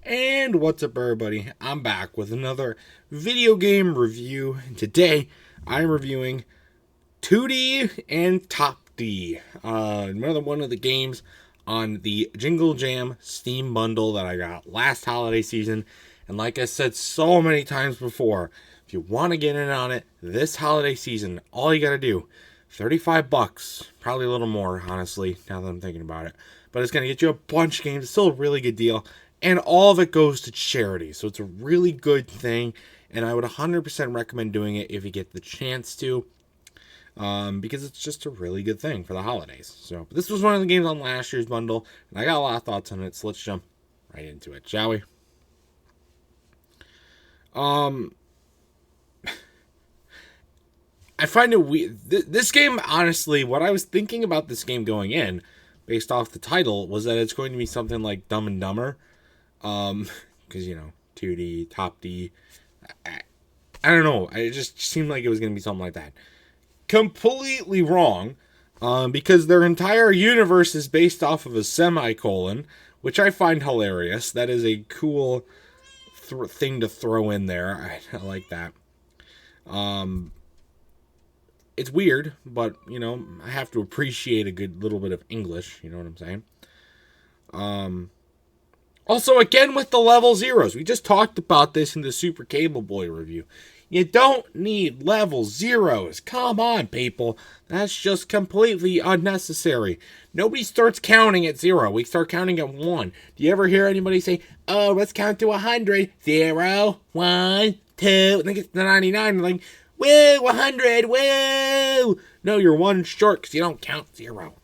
And what's up, everybody? I'm back with another video game review. Today, I'm reviewing Toodee and Topdee. Another one of the games on the Jingle Jam Steam bundle that I got last holiday season. And like I said so many times before, if you want to get in on it this holiday season, all you gotta do, $35, probably a little more, honestly, now that I'm thinking about it. But it's gonna get you a bunch of games. It's still a really good deal. And all of it goes to charity. So it's a really good thing. And I would 100% recommend doing it if you get the chance to. Because it's just a really good thing for the holidays. So this was one of the games on last year's bundle. And I got a lot of thoughts on it. So let's jump right into it, shall we? I find it weird. This game, honestly, what I was thinking about this game going in, based off the title, was that it's going to be something like Dumb and Dumber. Because, you know, 2D, Topdee. I don't know. It just seemed like it was going to be something like that. Completely wrong. Because their entire universe is based off of a semicolon, which I find hilarious. That is a cool thing to throw in there. I like that. It's weird, but, you know, I have to appreciate a good little bit of English. You know what I'm saying? Also, again, with the level zeros. We just talked about this in the Super Cable Boy review. You don't need level zeros. Come on, people. That's just completely unnecessary. Nobody starts counting at 0. We start counting at 1. Do you ever hear anybody say, oh, let's count to 100. 0, 1, 2. And they get to 99. Like, woo, 100, woo. No, you're 1 short because you don't count 0.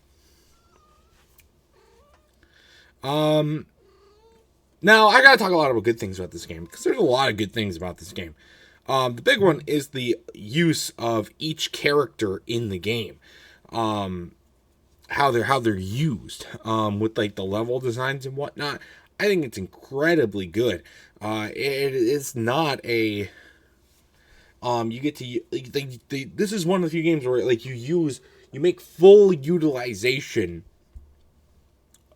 Now, I gotta talk a lot about good things about this game, because there's a lot of good things about this game. The big one is the use of each character in the game. How they're used, with like the level designs and whatnot. I think it's incredibly good. It is not a you get to this is one of the few games where like you make full utilization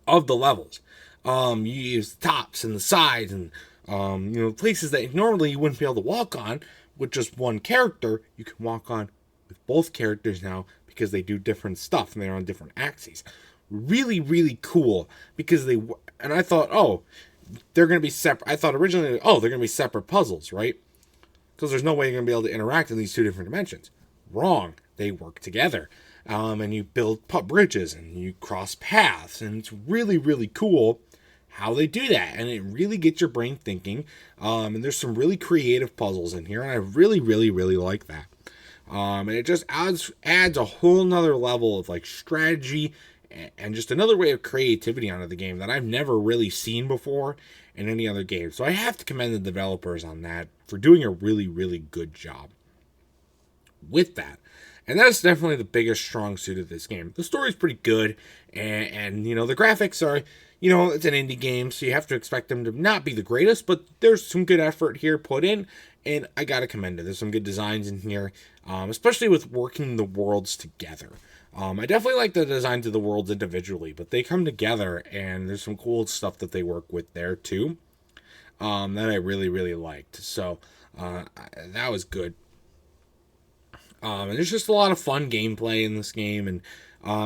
of the levels. You use the tops and the sides and, you know, places that normally you wouldn't be able to walk on with just one character. You can walk on with both characters now because they do different stuff and they're on different axes. Really, really cool because and I thought, oh, they're going to be separate. I thought originally, oh, they're going to be separate puzzles, right? Because there's no way you're going to be able to interact in these two different dimensions. Wrong. They work together. And you build bridges and you cross paths. And it's really, really cool how they do that. And it really gets your brain thinking. And there's some really creative puzzles in here. And I really, really, really like that. And it just adds a whole nother level of like strategy and just another way of creativity onto the game that I've never really seen before in any other game. So I have to commend the developers on that for doing a really, really good job with that. And that's definitely the biggest strong suit of this game. The story's pretty good, and you know, the graphics are, you know, it's an indie game, so you have to expect them to not be the greatest, but there's some good effort here put in, and I gotta commend it. There's some good designs in here, especially with working the worlds together. I definitely like the designs of the worlds individually, but they come together, and there's some cool stuff that they work with there, too, that I really, really liked. So, that was good. And there's just a lot of fun gameplay in this game, and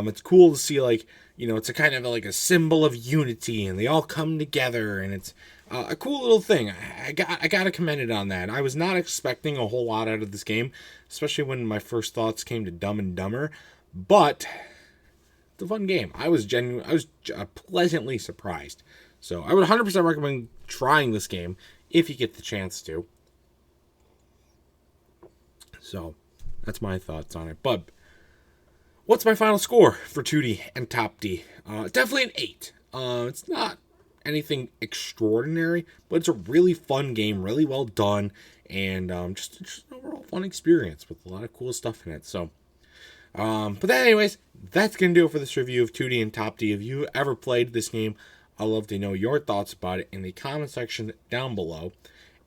it's cool to see, like, you know, it's a kind of like a symbol of unity, and they all come together, and it's a cool little thing. I gotta commend it on that. I was not expecting a whole lot out of this game, especially when my first thoughts came to Dumb and Dumber, but it's a fun game. I was pleasantly surprised. So I would 100% recommend trying this game if you get the chance to. So that's my thoughts on it. But what's my final score for Toodee and Topdee? Definitely an 8. It's not anything extraordinary, but it's a really fun game, really well done, and just an overall fun experience with a lot of cool stuff in it. So, but anyways, that's going to do it for this review of Toodee and Topdee. If you ever played this game, I'd love to know your thoughts about it in the comment section down below.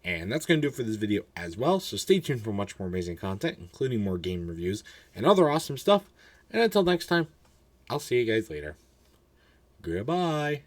And that's going to do it for this video as well. So stay tuned for much more amazing content, including more game reviews and other awesome stuff. And until next time, I'll see you guys later. Goodbye.